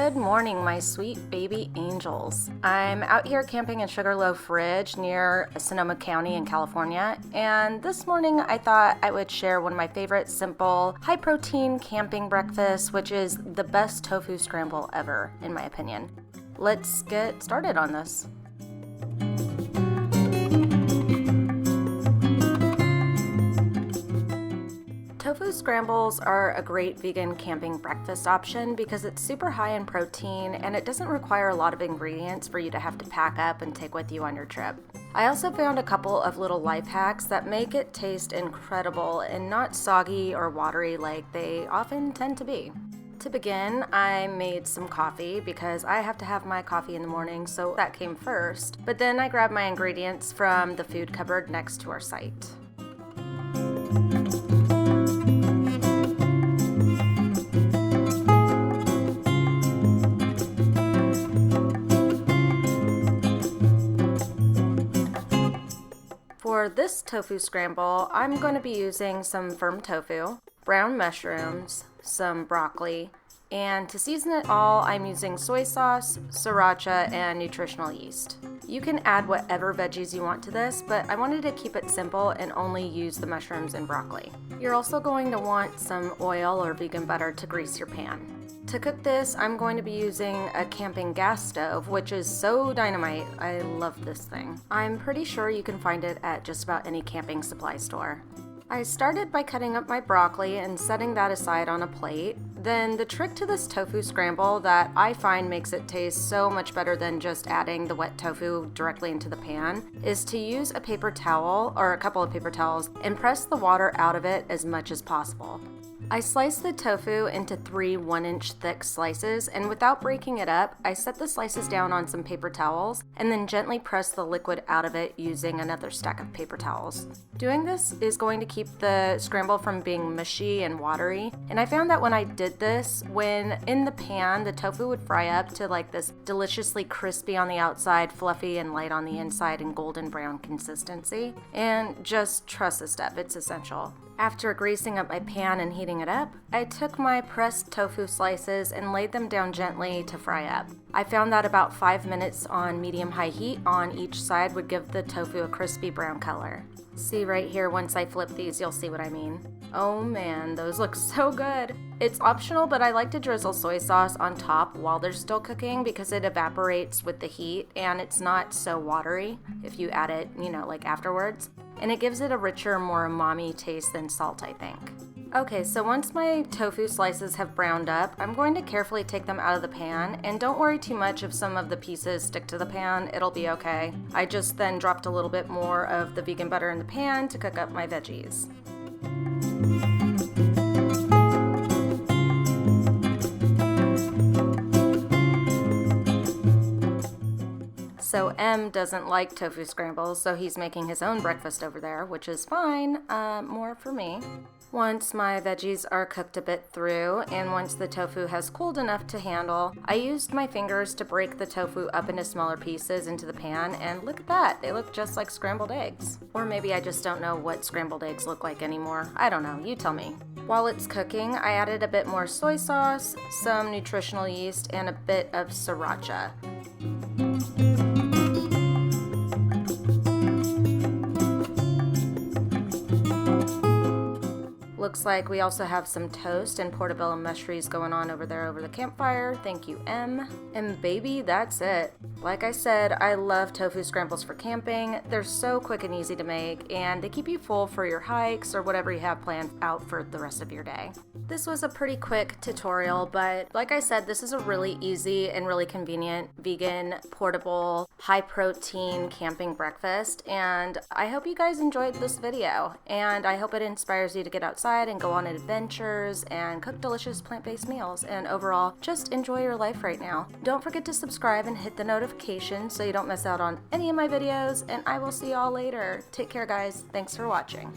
Good morning, my sweet baby angels. I'm out here camping in Sugarloaf Ridge near Sonoma County in California, and this morning I thought I would share one of my favorite simple, high-protein camping breakfasts, which is the best tofu scramble ever, in my opinion. Let's get started on this. Tofu scrambles are a great vegan camping breakfast option because it's super high in protein and it doesn't require a lot of ingredients for you to have to pack up and take with you on your trip. I also found a couple of little life hacks that make it taste incredible and not soggy or watery like they often tend to be. To begin, I made some coffee because I have to have my coffee in the morning, so that came first. But then I grabbed my ingredients from the food cupboard next to our site. For this tofu scramble, I'm going to be using some firm tofu, brown mushrooms, some broccoli, and to season it all, I'm using soy sauce, sriracha, and nutritional yeast. You can add whatever veggies you want to this, but I wanted to keep it simple and only use the mushrooms and broccoli. You're also going to want some oil or vegan butter to grease your pan. To cook this, I'm going to be using a camping gas stove, which is so dynamite. I love this thing. I'm pretty sure you can find it at just about any camping supply store. I started by cutting up my broccoli and setting that aside on a plate. Then the trick to this tofu scramble that I find makes it taste so much better than just adding the wet tofu directly into the pan is to use a paper towel or a couple of paper towels and press the water out of it as much as possible. I sliced the tofu into 3 1-inch thick slices, and without breaking it up, I set the slices down on some paper towels and then gently press the liquid out of it using another stack of paper towels. Doing this is going to keep the scramble from being mushy and watery, and I found that when I did this, when in the pan, the tofu would fry up to like this deliciously crispy on the outside, fluffy and light on the inside, and golden brown consistency. And just trust this step, it's essential. After greasing up my pan and heating it up, I took my pressed tofu slices and laid them down gently to fry up. I found that about 5 minutes on medium-high heat on each side would give the tofu a crispy brown color. See right here, once I flip these, you'll see what I mean. Oh man, those look so good. It's optional, but I like to drizzle soy sauce on top while they're still cooking because it evaporates with the heat and it's not so watery if you add it, like afterwards. And it gives it a richer, more umami taste than salt, I think. Okay, so once my tofu slices have browned up, I'm going to carefully take them out of the pan, and don't worry too much if some of the pieces stick to the pan, it'll be okay. I just then dropped a little bit more of the vegan butter in the pan to cook up my veggies. So M doesn't like tofu scrambles, so he's making his own breakfast over there, which is fine, more for me. Once my veggies are cooked a bit through, and once the tofu has cooled enough to handle, I used my fingers to break the tofu up into smaller pieces into the pan, and look at that, they look just like scrambled eggs. Or maybe I just don't know what scrambled eggs look like anymore. I don't know, you tell me. While it's cooking, I added a bit more soy sauce, some nutritional yeast, and a bit of sriracha. Looks like we also have some toast and portobello mushrooms going on over there over the campfire. Thank you, M. And baby, that's it. Like I said, I love tofu scrambles for camping. They're so quick and easy to make, and they keep you full for your hikes or whatever you have planned out for the rest of your day. This was a pretty quick tutorial, but like I said, this is a really easy and really convenient vegan, portable, high-protein camping breakfast, and I hope you guys enjoyed this video, and I hope it inspires you to get outside and go on adventures and cook delicious plant-based meals, and overall, just enjoy your life right now. Don't forget to subscribe and hit the notification so you don't miss out on any of my videos, and I will see y'all later. Take care, guys. Thanks for watching.